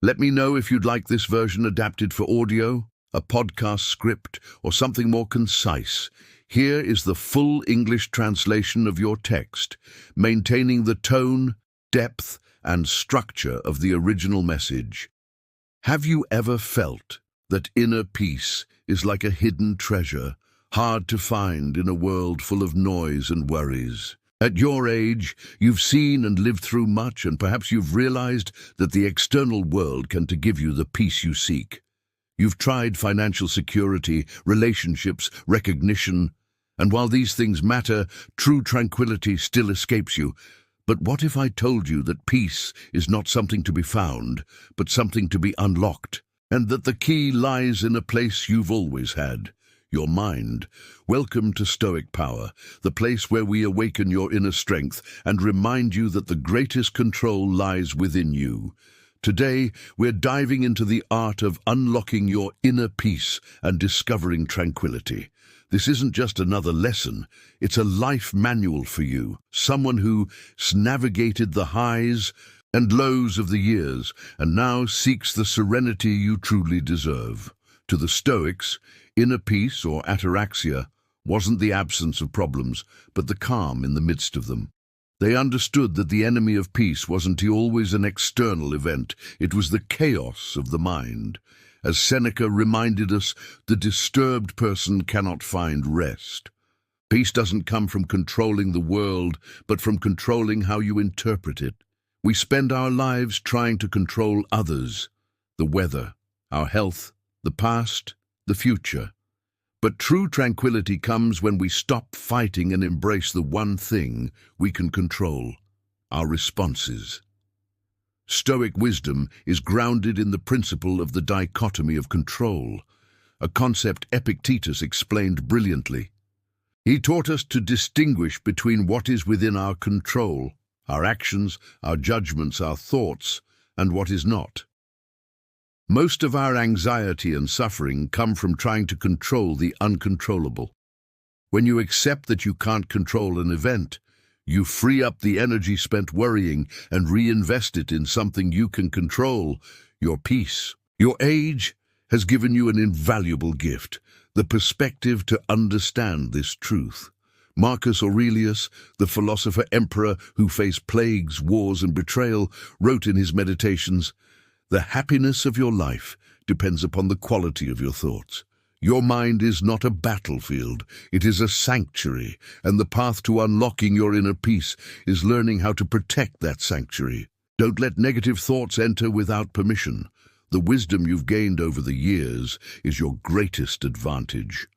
Let me know if you'd like this version adapted for audio, a podcast script, or something more concise. Here is the full English translation of your text, maintaining the tone, depth, and structure of the original message. Have you ever felt that inner peace is like a hidden treasure, hard to find in a world full of noise and worries? At your age, you've seen and lived through much, and perhaps you've realized that the external world can give you the peace you seek. You've tried financial security, relationships, recognition, and while these things matter, true tranquility still escapes you. But what if I told you that peace is not something to be found, but something to be unlocked, and that the key lies in a place you've always had, your mind? Welcome to Stoic Power, the place where we awaken your inner strength and remind you that the greatest control lies within you. Today, we're diving into the art of unlocking your inner peace and discovering tranquility. This isn't just another lesson, it's a life manual for you, someone who's navigated the highs and lows of the years and now seeks the serenity you truly deserve. To the Stoics, inner peace, or ataraxia, wasn't the absence of problems, but the calm in the midst of them. They understood that the enemy of peace wasn't always an external event, it was the chaos of the mind. As Seneca reminded us, the disturbed person cannot find rest. Peace doesn't come from controlling the world, but from controlling how you interpret it. We spend our lives trying to control others, the weather, our health, the past, the future. But true tranquility comes when we stop fighting and embrace the one thing we can control: our responses. Stoic wisdom is grounded in the principle of the dichotomy of control, a concept Epictetus explained brilliantly. He taught us to distinguish between what is within our control, our actions, our judgments, our thoughts, and what is not. Most of our anxiety and suffering come from trying to control the uncontrollable. When you accept that you can't control an event, you free up the energy spent worrying and reinvest it in something you can control: your peace. Your age has given you an invaluable gift, the perspective to understand this truth. Marcus Aurelius, the philosopher emperor who faced plagues, wars, and betrayal, wrote in his Meditations, "The happiness of your life depends upon the quality of your thoughts. Your mind is not a battlefield, it is a sanctuary, and the path to unlocking your inner peace is learning how to protect that sanctuary. Don't let negative thoughts enter without permission. The wisdom you've gained over the years is your greatest advantage.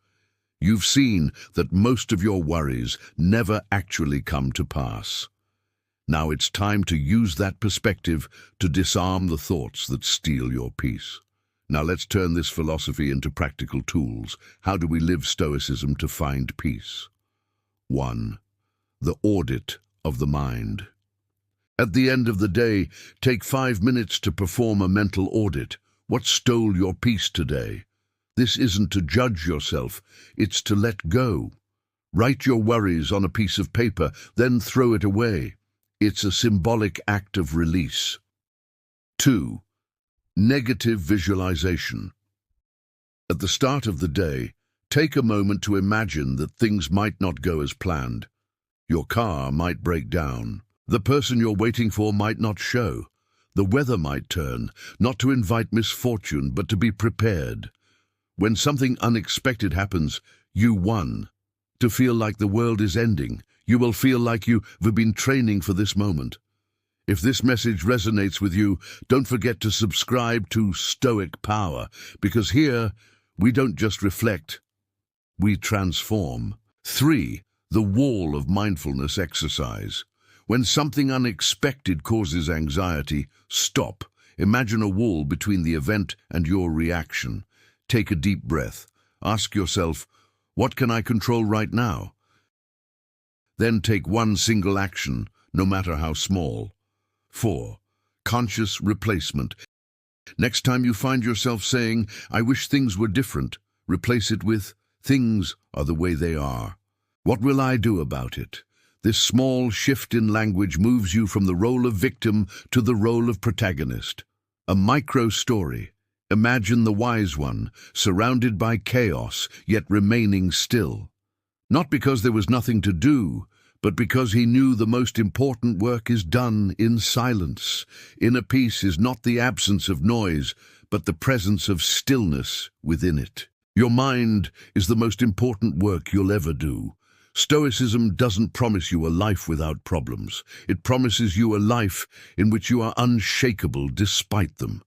You've seen that most of your worries never actually come to pass. Now it's time to use that perspective to disarm the thoughts that steal your peace." Now let's turn this philosophy into practical tools. How do we live Stoicism to find peace? 1. The audit of the mind. At the end of the day, take 5 minutes to perform a mental audit. What stole your peace today? This isn't to judge yourself, it's to let go. Write your worries on a piece of paper, then throw it away. It's a symbolic act of release. 2. Negative visualization. At the start of the day, take a moment to imagine that things might not go as planned. Your car might break down. The person you're waiting for might not show. The weather might turn, not to invite misfortune, but to be prepared. When something unexpected happens, you won. To feel like the world is ending, you will feel like you've been training for this moment. If this message resonates with you, don't forget to subscribe to Stoic Power, because here we don't just reflect, we transform. 3. The wall of mindfulness exercise. When something unexpected causes anxiety, stop. Imagine a wall between the event and your reaction. Take a deep breath. Ask yourself, what can I control right now? Then take one single action, no matter how small. 4. Conscious replacement. Next time you find yourself saying, "I wish things were different," replace it with, "Things are the way they are. What will I do about it?" This small shift in language moves you from the role of victim to the role of protagonist. A micro-story. Imagine the wise one, surrounded by chaos, yet remaining still. Not because there was nothing to do, but because he knew the most important work is done in silence. Inner peace is not the absence of noise, but the presence of stillness within it. Your mind is the most important work you'll ever do. Stoicism doesn't promise you a life without problems. It promises you a life in which you are unshakable despite them.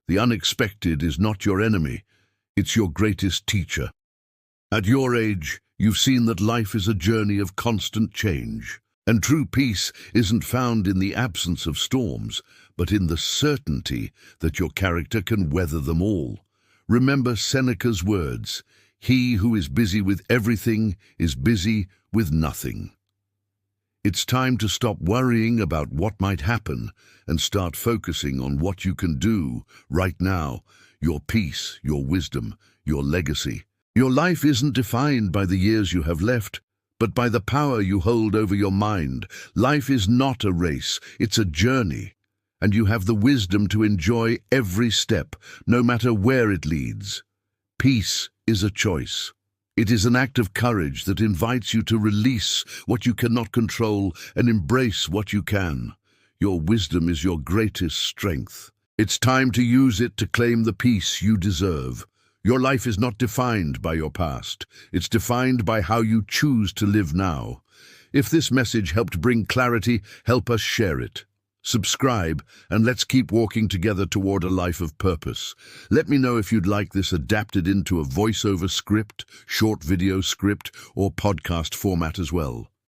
The unexpected is not your enemy, it's your greatest teacher. At your age, you've seen that life is a journey of constant change, and true peace isn't found in the absence of storms, but in the certainty that your character can weather them all. Remember Seneca's words, "He who is busy with everything is busy with nothing." It's time to stop worrying about what might happen and start focusing on what you can do right now, your peace, your wisdom, your legacy. Your life isn't defined by the years you have left, but by the power you hold over your mind. Life is not a race, it's a journey, and you have the wisdom to enjoy every step, no matter where it leads. Peace is a choice. It is an act of courage that invites you to release what you cannot control and embrace what you can. Your wisdom is your greatest strength. It's time to use it to claim the peace you deserve. Your life is not defined by your past. It's defined by how you choose to live now. If this message helped bring clarity, help us share it. Subscribe, and let's keep walking together toward a life of purpose. Let me know if you'd like this adapted into a voiceover script, short video script, or podcast format as well.